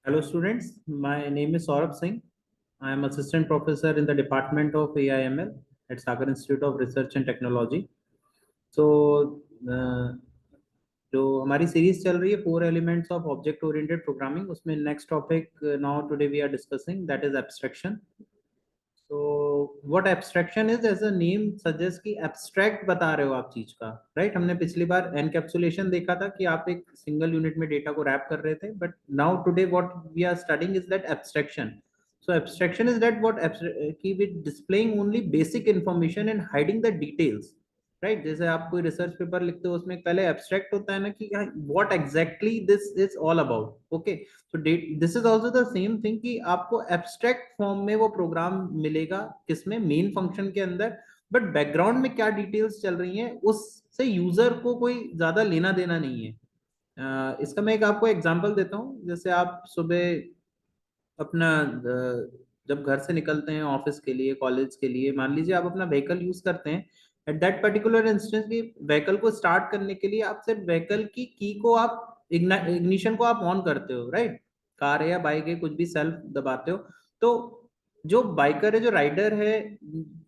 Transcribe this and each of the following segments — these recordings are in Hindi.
Hello students, my name is Saurabh Singh. I am assistant professor in the Department of AIML at Sagar Institute of Research and Technology. So जो हमारी सीरीज चल रही है 4 elements of object oriented programming, उसमें next topic now today we are discussing, that is abstraction. So what abstraction is, as a name suggests कि abstract बता रहे हो आप चीज का, राइट? हमने पिछली बार एनकैप्सुलेशन देखा था कि आप एक सिंगल यूनिट में डेटा को रैप कर रहे थे, but now today what we are studying is that abstraction. So abstraction is that what keep it displaying only basic information and hiding the details, right? जैसे आप कोई रिसर्च पेपर लिखते हो उसमें पहले एब्स्ट्रैक्ट होता है ना कि what exactly this is all about. Okay, so this is also the same thing कि आपको एब्स्ट्रैक्ट फॉर्म में वो प्रोग्राम मिलेगा, किसमें? मेन फंक्शन के अंदर, बट बैकग्राउंड में क्या डिटेल्स चल रही हैं उससे यूजर को कोई ज्यादा लेना देना नहीं है. इसका मैं एक आपको एग्जांपल देता हूँ. जैसे आप सुबह अपना जब घर से निकलते हैं ऑफिस के लिए, कॉलेज के लिए, मान लीजिए आप अपना व्हीकल यूज करते हैं. एट दैट पर्टिकुलर इंस्टेंस की व्हीकल को स्टार्ट करने के लिए आप सिर्फ व्हीकल की को आप इग्निशन को आप ऑन करते हो, राइट? कार है या बाइक है, कुछ भी सेल्फ दबाते हो. तो जो बाइकर है, जो राइडर है,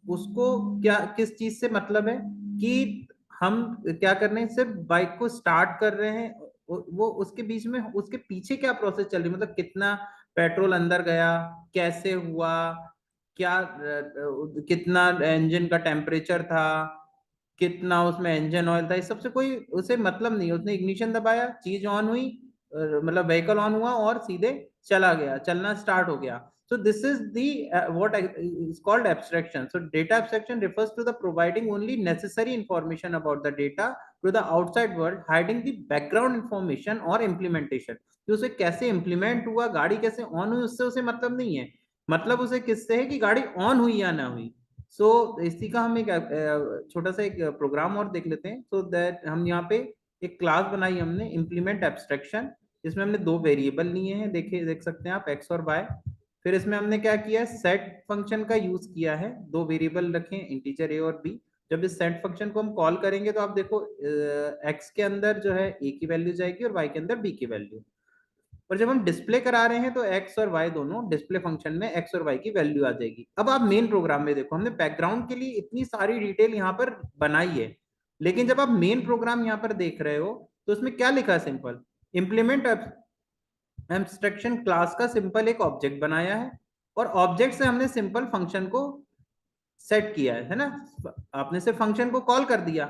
उसको क्या किस चीज से मतलब है कि हम क्या कर रहे हैं, सिर्फ बाइक को स्टार्ट कर रहे हैं. वो उसके बीच में उसके पीछे क्या प्रोसेस चल रही है, मतलब कितना पेट्रोल अंदर गया, कैसे हुआ, क्या कितना इंजन का टेम्परेचर था, कितना उसमें इंजन ऑयल था, इस सबसे कोई उसे मतलब नहीं. उसने इग्निशन दबाया, चीज ऑन हुई, मतलब व्हीकल ऑन हुआ और सीधे चला गया, चलना स्टार्ट हो गया. So this is the what is called abstraction. So data abstraction refers to the providing only necessary information about the data to the outside world, hiding the background information or implementation. कि उसे कैसे इम्प्लीमेंट हुआ, गाड़ी कैसे ऑन हुई, उससे उसे मतलब नहीं है. मतलब उसे किससे है कि गाड़ी ऑन हुई या ना हुई. सो इसी का हम एक छोटा सा एक प्रोग्राम और देख लेते हैं. सो दैट हम यहाँ पे एक क्लास बनाई हमने, इम्प्लीमेंट एब्स्ट्रैक्शन. इसमें हमने दो वेरिएबल लिए हैं, देख सकते हैं आप, एक्स और वाई. फिर इसमें हमने क्या किया है, सेट फंक्शन का यूज किया है. दो वेरिएबल रखे हैं, इंटीजर ए और बी. जब इस सेट फंक्शन को हम कॉल करेंगे तो आप देखो एक्स के अंदर जो है ए की वैल्यू जाएगी और वाई के अंदर बी की वैल्यू. और जब हम डिस्प्ले करा रहे हैं तो एक्स और वाई दोनों डिस्प्ले फंक्शन में एक्स और वाई की वैल्यू आ जाएगी. अब आप मेन प्रोग्राम में देखो, हमने बैकग्राउंड के लिए इतनी सारी डिटेल यहाँ पर बनाई है, लेकिन जब आप मेन प्रोग्राम यहाँ पर देख रहे हो तो उसमें क्या लिखा है? सिंपल इम्प्लीमेंट एब्स्ट्रैक्शन क्लास का सिंपल एक ऑब्जेक्ट बनाया है, और ऑब्जेक्ट से हमने सिंपल फंक्शन को सेट किया है ना. आपने सिर्फ फंक्शन को कॉल कर दिया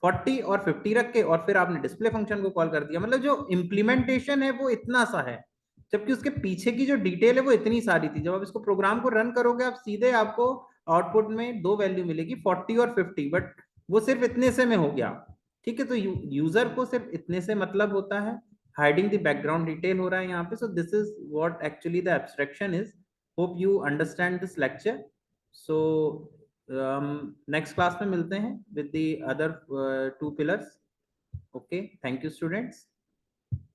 40 और 50 रख के, और फिर आपने डिस्प्ले फंक्शन को कॉल कर दिया. मतलब जो इम्प्लीमेंटेशन है वो इतना सा है, जबकि उसके पीछे की जो डिटेल है वो इतनी सारी थी. जब आप इसको प्रोग्राम को रन करोगे, आप सीधे आपको आउटपुट में दो वैल्यू मिलेगी, 40 और 50, बट वो सिर्फ इतने से में हो गया. ठीक है, तो यूजर को सिर्फ इतने से मतलब होता है, हाइडिंग द बैकग्राउंड डिटेल हो रहा है यहाँ पे. So this is what actually the abstraction is. Hope you understand this lecture. So next class में मिलते हैं with the other 2 pillars. Okay, thank you students.